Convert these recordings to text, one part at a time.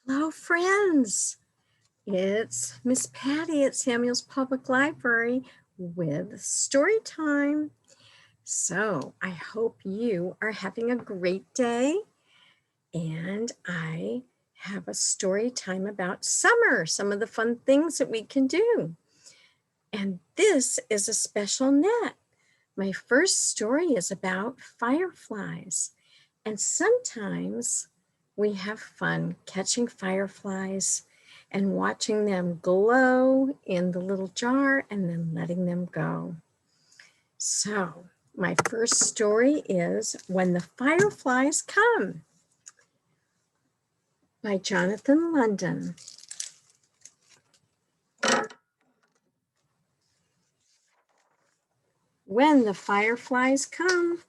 Hello, friends. It's Miss Pattie at Samuel's Public Library with Story Time. So I hope you are having a great day. And I have a story time about summer, some of the fun things that we can do. And this is a special net. My first story is about fireflies. And sometimes we have fun catching fireflies and watching them glow in the little jar and then letting them go. So my first story is When the Fireflies Come by Jonathan London. When the fireflies come.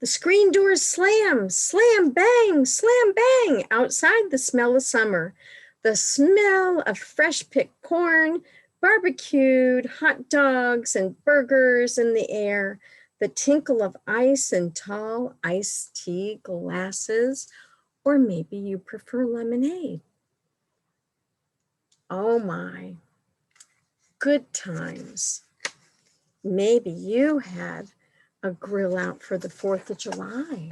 The screen doors slam, slam, bang, outside the smell of summer. The smell of fresh picked corn, barbecued hot dogs and burgers in the air, the tinkle of ice in tall iced tea glasses, or maybe you prefer lemonade. Oh my, good times. Maybe you had a grill out for the 4th of July.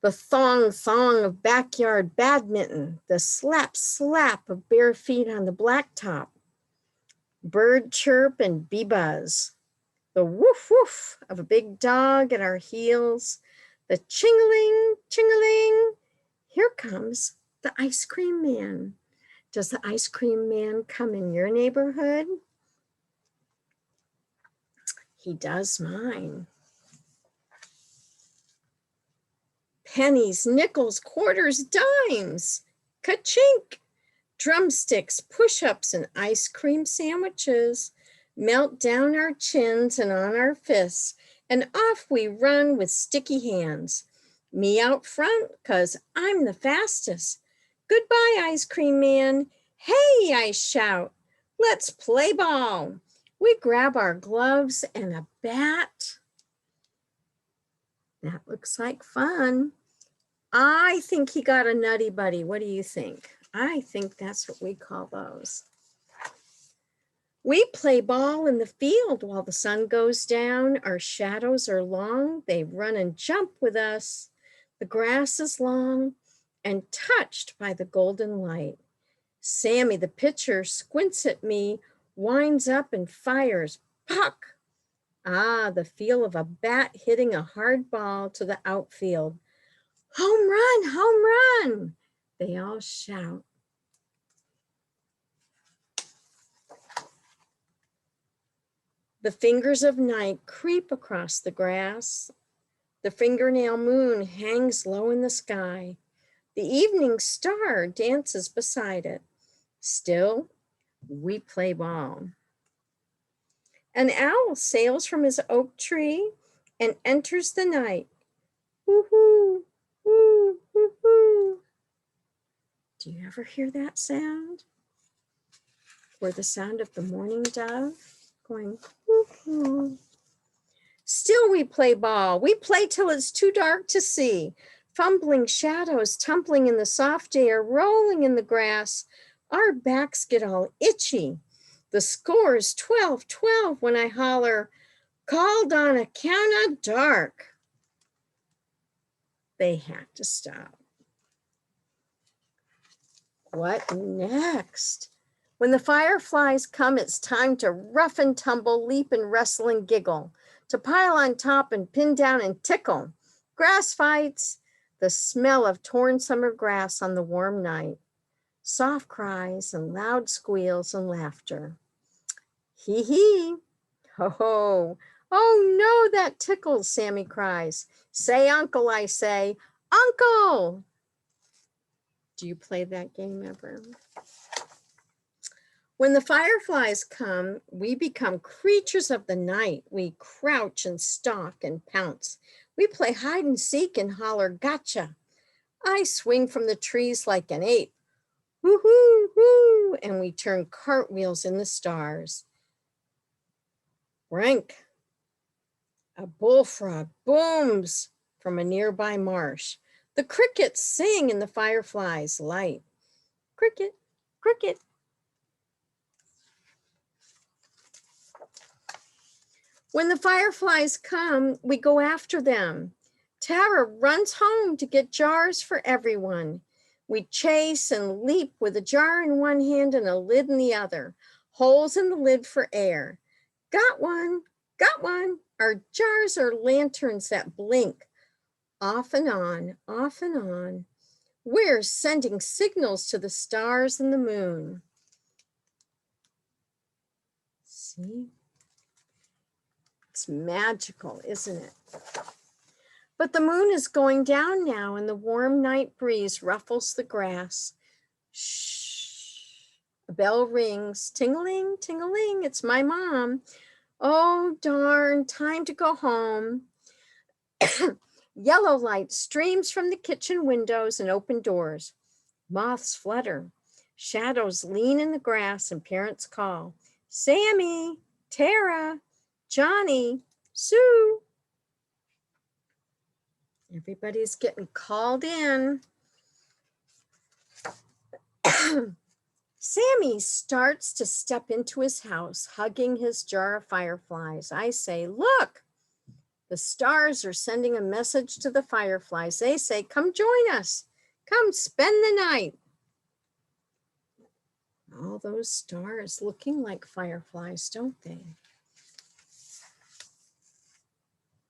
The thong of backyard badminton, the slap of bare feet on the blacktop, bird chirp and bee buzz, the woof of a big dog at our heels, the chingling, here comes the ice cream man. Does the ice cream man come in your neighborhood? He does mine. Pennies, nickels, quarters, dimes, ka-chink. Drumsticks, push-ups, and ice cream sandwiches melt down our chins and on our fists, and off we run with sticky hands. Me out front, 'cause I'm the fastest. Goodbye, ice cream man. Hey, I shout, let's play ball. We grab our gloves and a bat. That looks like fun. I think he got a nutty buddy. What do you think? I think that's what we call those. We play ball in the field while the sun goes down. Our shadows are long. They run and jump with us. The grass is long and touched by the golden light. Sammy, the pitcher, squints at me, winds up and fires. Puck! Ah, the feel of a bat hitting a hard ball to the outfield. Home run, home run, they all shout. The fingers of night creep across the grass. The fingernail moon hangs low in the sky. The evening star dances beside it. Still, we play ball. An owl sails from his oak tree and enters the night. Woo-hoo, woo, woo-hoo. Do you ever hear that sound? Or the sound of the mourning dove going, woo-hoo. Still we play ball. We play till it's too dark to see. Fumbling shadows tumbling in the soft air, rolling in the grass. Our backs get all itchy. The score's 12-12 when I holler, called on account of dark. They had to stop. What next? When the fireflies come, it's time to rough and tumble, leap and wrestle and giggle, to pile on top and pin down and tickle. Grass fights, the smell of torn summer grass on the warm night, soft cries and loud squeals and laughter. Hee hee, ho ho, oh no, that tickles, Sammy cries. Say uncle, I say, uncle. Do you play that game ever? When the fireflies come, we become creatures of the night. We crouch and stalk and pounce. We play hide and seek and holler, gotcha. I swing from the trees like an ape. Woo-hoo, woo, and we turn cartwheels in the stars. Rank. A bullfrog booms from a nearby marsh. The crickets sing in the fireflies' light. Cricket, cricket. When the fireflies come, we go after them. Tara runs home to get jars for everyone. We chase and leap with a jar in one hand and a lid in the other. Holes in the lid for air. Got one, got one. Our jars are lanterns that blink. Off and on, off and on. We're sending signals to the stars and the moon. See? It's magical, isn't it? But the moon is going down now and the warm night breeze ruffles the grass. Shh. A bell rings. Ting-a-ling, ting-a-ling. It's my mom. Oh, darn. Time to go home. Yellow light streams from the kitchen windows and open doors. Moths flutter. Shadows lean in the grass and parents call. Sammy, Tara, Johnny, Sue. Everybody's getting called in. Sammy starts to step into his house, hugging his jar of fireflies. I say, look, the stars are sending a message to the fireflies. They say, come join us. Come spend the night. All those stars looking like fireflies, don't they?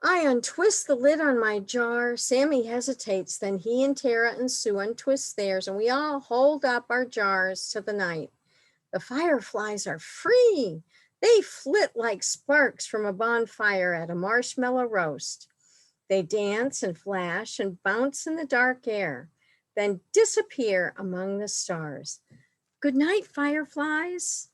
I untwist the lid on my jar. Sammy hesitates. Then he and Tara and Sue untwist theirs, and we all hold up our jars to the night. The fireflies are free. They flit like sparks from a bonfire at a marshmallow roast. They dance and flash and bounce in the dark air, then disappear among the stars. Good night, fireflies.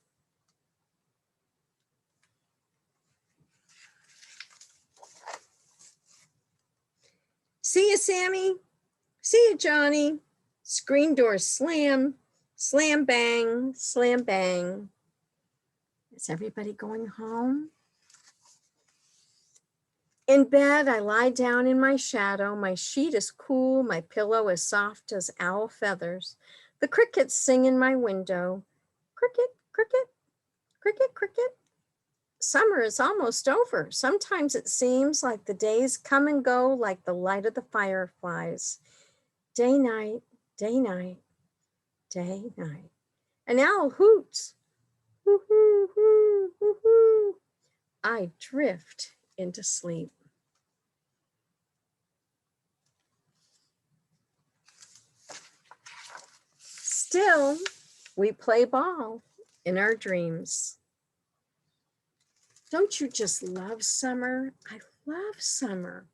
See you, Sammy. See you, Johnny. Screen doors slam, slam bang, slam bang. Is everybody going home? In bed, I lie down in my shadow. My sheet is cool. My pillow is soft as owl feathers. The crickets sing in my window. Cricket, cricket, cricket, cricket. Summer is almost over. Sometimes it seems like the days come and go like the light of the fireflies. Day, night, day, night, day, night. An owl hoots. Hoo, hoo, hoo, hoo, hoo. I drift into sleep. Still, we play ball in our dreams. Don't you just love summer? I love summer.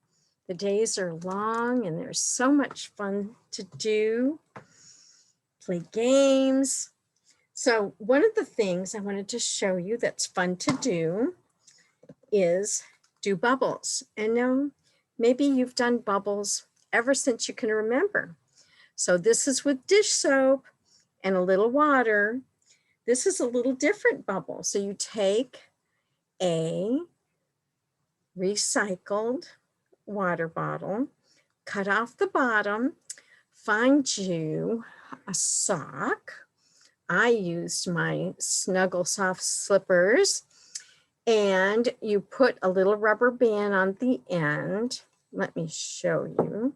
The days are long and there's so much fun to do. Play games. So one of the things I wanted to show you that's fun to do is do bubbles. And now maybe you've done bubbles ever since you can remember. So this is with dish soap and a little water. This is a little different bubble. So you take a recycled water bottle, cut off the bottom, find you a sock. I used my Snuggle Soft slippers, and you put a little rubber band on the end. Let me show you.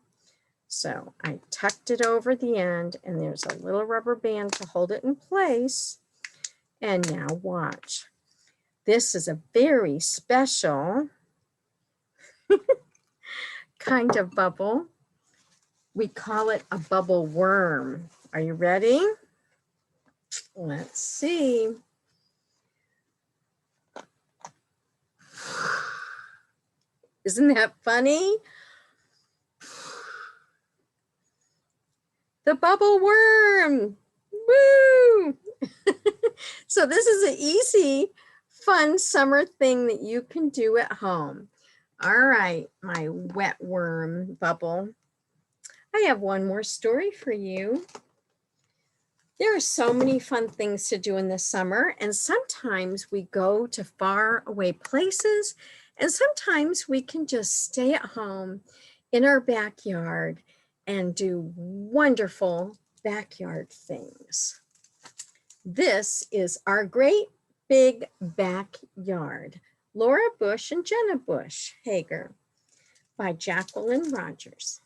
So I tucked it over the end, and there's a little rubber band to hold it in place. And now watch. This is a very special kind of bubble. We call it a bubble worm. Are you ready? Let's see. Isn't that funny? The bubble worm. Woo! So this is an easy, fun summer thing that you can do at home. All right, my wet worm bubble. I have one more story for you. There are so many fun things to do in the summer, and sometimes we go to far away places And sometimes we can just stay at home in our backyard and do wonderful backyard things. This is Our Great Big Backyard, Laura Bush and Jenna Bush Hager, by Jacqueline Rogers.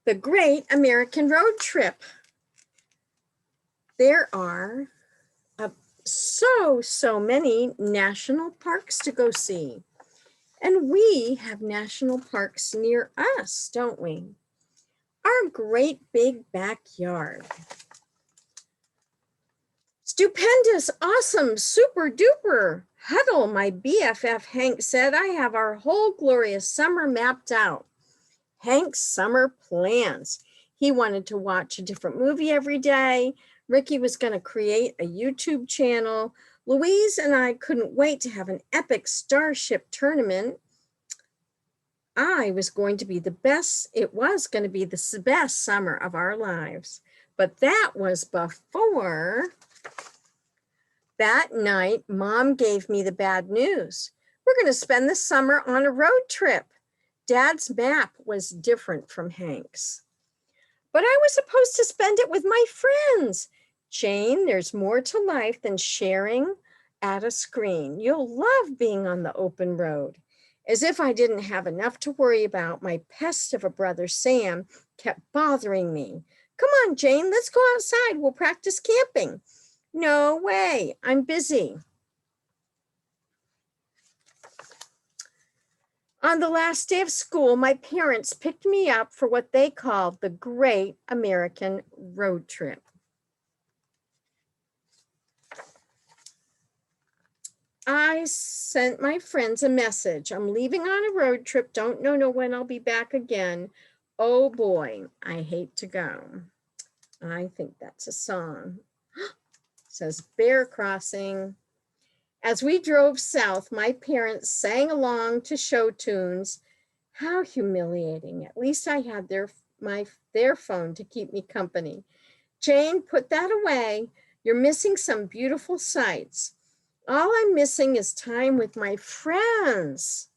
The Great American Road Trip. There are so many national parks to go see. And we have national parks near us, don't we? Our great big backyard. Stupendous, awesome, super duper. Huddle, my BFF Hank said, I have our whole glorious summer mapped out. Hank's summer plans. He wanted to watch a different movie every day. Ricky was going to create a YouTube channel. Louise and I couldn't wait to have an epic Starship tournament. I was going to be the best. It was going to be the best summer of our lives. But that was before. That night, Mom gave me the bad news. We're going to spend the summer on a road trip. Dad's map was different from Hank's. But I was supposed to spend it with my friends. Jane, there's more to life than sharing at a screen. You'll love being on the open road. As if I didn't have enough to worry about, my pest of a brother, Sam, kept bothering me. Come on, Jane, let's go outside. We'll practice camping. No way, I'm busy. On the last day of school, my parents picked me up for what they called the Great American Road Trip. I sent my friends a message. I'm leaving on a road trip. Don't know when I'll be back again. Oh boy, I hate to go. I think that's a song. It says Bear Crossing. As we drove south, my parents sang along to show tunes. How humiliating. At least I had their phone to keep me company. Jane, put that away. You're missing some beautiful sights. All I'm missing is time with my friends.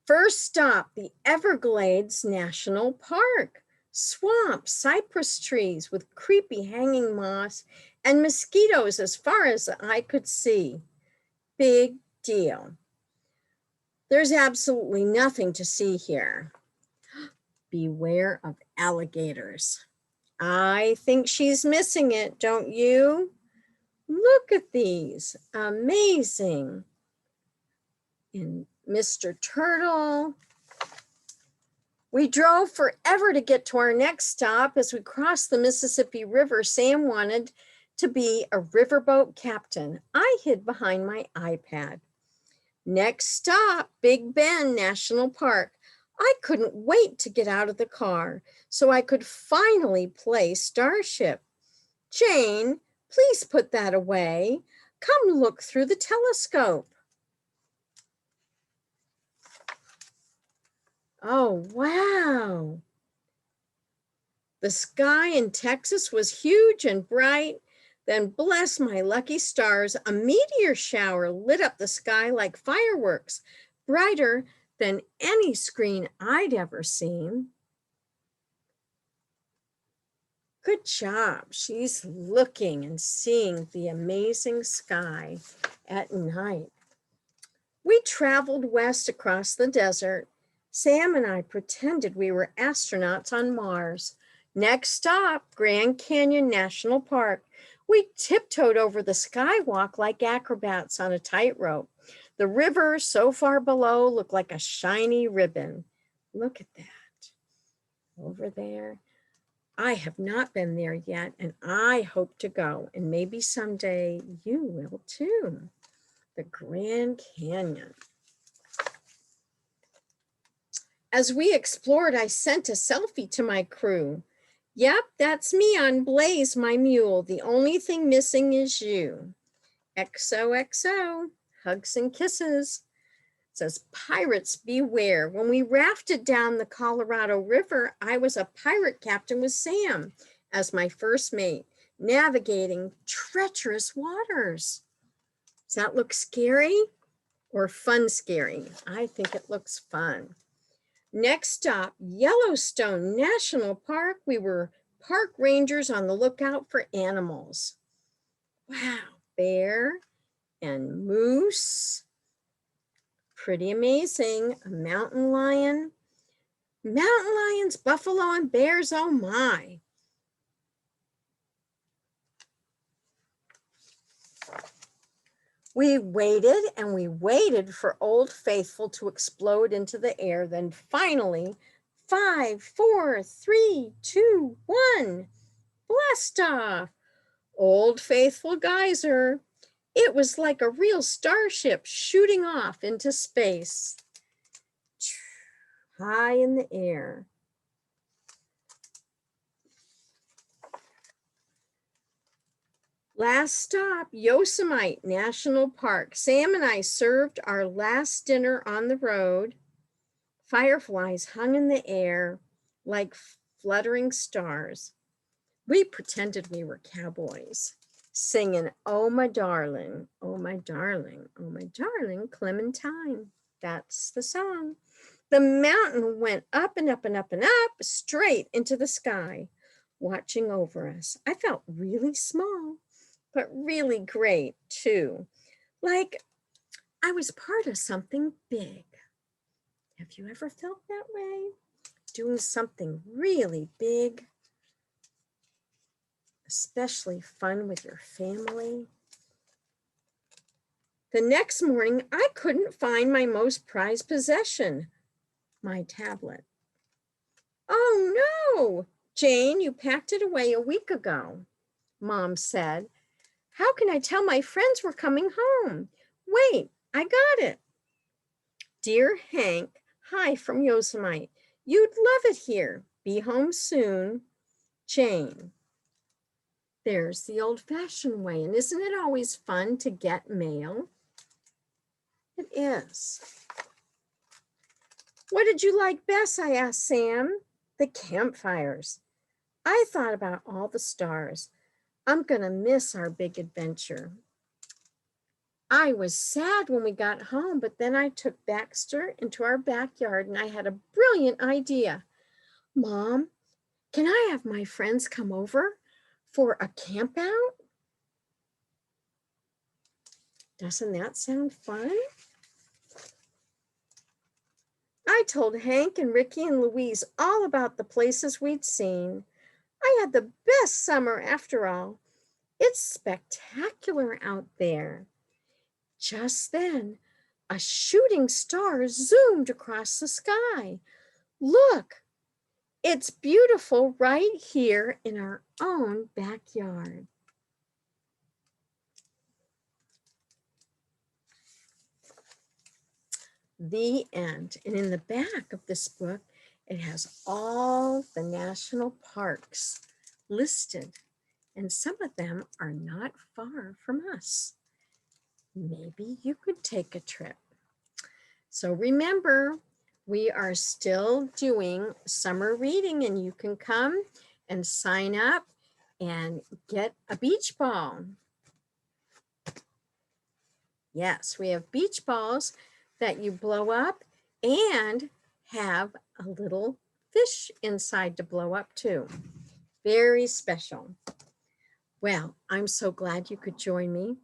First stop, the Everglades National Park. Swamp, cypress trees with creepy hanging moss and mosquitoes as far as the eye could see. Big deal. There's absolutely nothing to see here. Beware of alligators. I think she's missing it, don't you? Look at these, amazing. And Mr. Turtle. We drove forever to get to our next stop. As we crossed the Mississippi River, Sam wanted to be a riverboat captain. I hid behind my iPad. Next stop, Big Bend National Park. I couldn't wait to get out of the car so I could finally play Starship. Jane, please put that away. Come look through the telescope. Oh, wow. The sky in Texas was huge and bright. Then, bless my lucky stars, a meteor shower lit up the sky like fireworks, brighter than any screen I'd ever seen. Good job. She's looking and seeing the amazing sky at night. We traveled west across the desert. Sam and I pretended we were astronauts on Mars. Next stop, Grand Canyon National Park. We tiptoed over the skywalk like acrobats on a tightrope. The river so far below looked like a shiny ribbon. Look at that over there. I have not been there yet, and I hope to go, and maybe someday you will too. The Grand Canyon. As we explored, I sent a selfie to my crew. Yep, that's me on Blaze, my mule. The only thing missing is you. XOXO, hugs and kisses. It says, pirates beware. When we rafted down the Colorado River, I was a pirate captain with Sam as my first mate. navigating treacherous waters. Does that look scary or fun scary? I think it looks fun. Next stop, Yellowstone National Park. We were park rangers on the lookout for animals. Wow, bear and moose. Pretty amazing. A mountain lion. Mountain lions, buffalo, and bears, oh my. We waited and we waited for Old Faithful to explode into the air. Then finally, 5, 4, 3, 2, 1, blast off. Old Faithful geyser. It was like a real starship shooting off into space. High in the air. Last stop, Yosemite National Park. Sam and I served our last dinner on the road. Fireflies hung in the air like fluttering stars. We pretended we were cowboys, singing, "Oh, my darling, oh, my darling, oh, my darling, Clementine." That's the song. The mountain went up and up and up and up, straight into the sky, watching over us. I felt really small, but really great too. Like I was part of something big. Have you ever felt that way? Doing something really big, especially fun with your family. The next morning, I couldn't find my most prized possession, my tablet. Oh no, Jane, you packed it away a week ago, Mom said. How can I tell my friends we're coming home? Wait, I got it. Dear Hank, hi from Yosemite. You'd love it here. Be home soon. Jane. There's the old-fashioned way, and isn't it always fun to get mail? It is. What did you like best? I asked Sam. The campfires. I thought about all the stars. I'm gonna miss our big adventure. I was sad when we got home, but then I took Baxter into our backyard and I had a brilliant idea. Mom, can I have my friends come over for a camp out? Doesn't that sound fun? I told Hank and Ricky and Louise all about the places we'd seen. I had the best summer after all. It's spectacular out there. Just then, a shooting star zoomed across the sky. Look, it's beautiful right here in our own backyard. The end. And in the back of this book, it has all the national parks listed, and some of them are not far from us. Maybe you could take a trip. So remember, we are still doing summer reading, and you can come and sign up and get a beach ball. Yes, we have beach balls that you blow up and have a little fish inside to blow up too. Very special. Well, I'm so glad you could join me,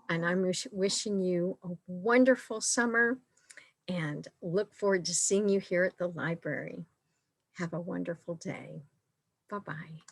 and I'm wishing you a wonderful summer and look forward to seeing you here at the library. Have a wonderful day. Bye-bye.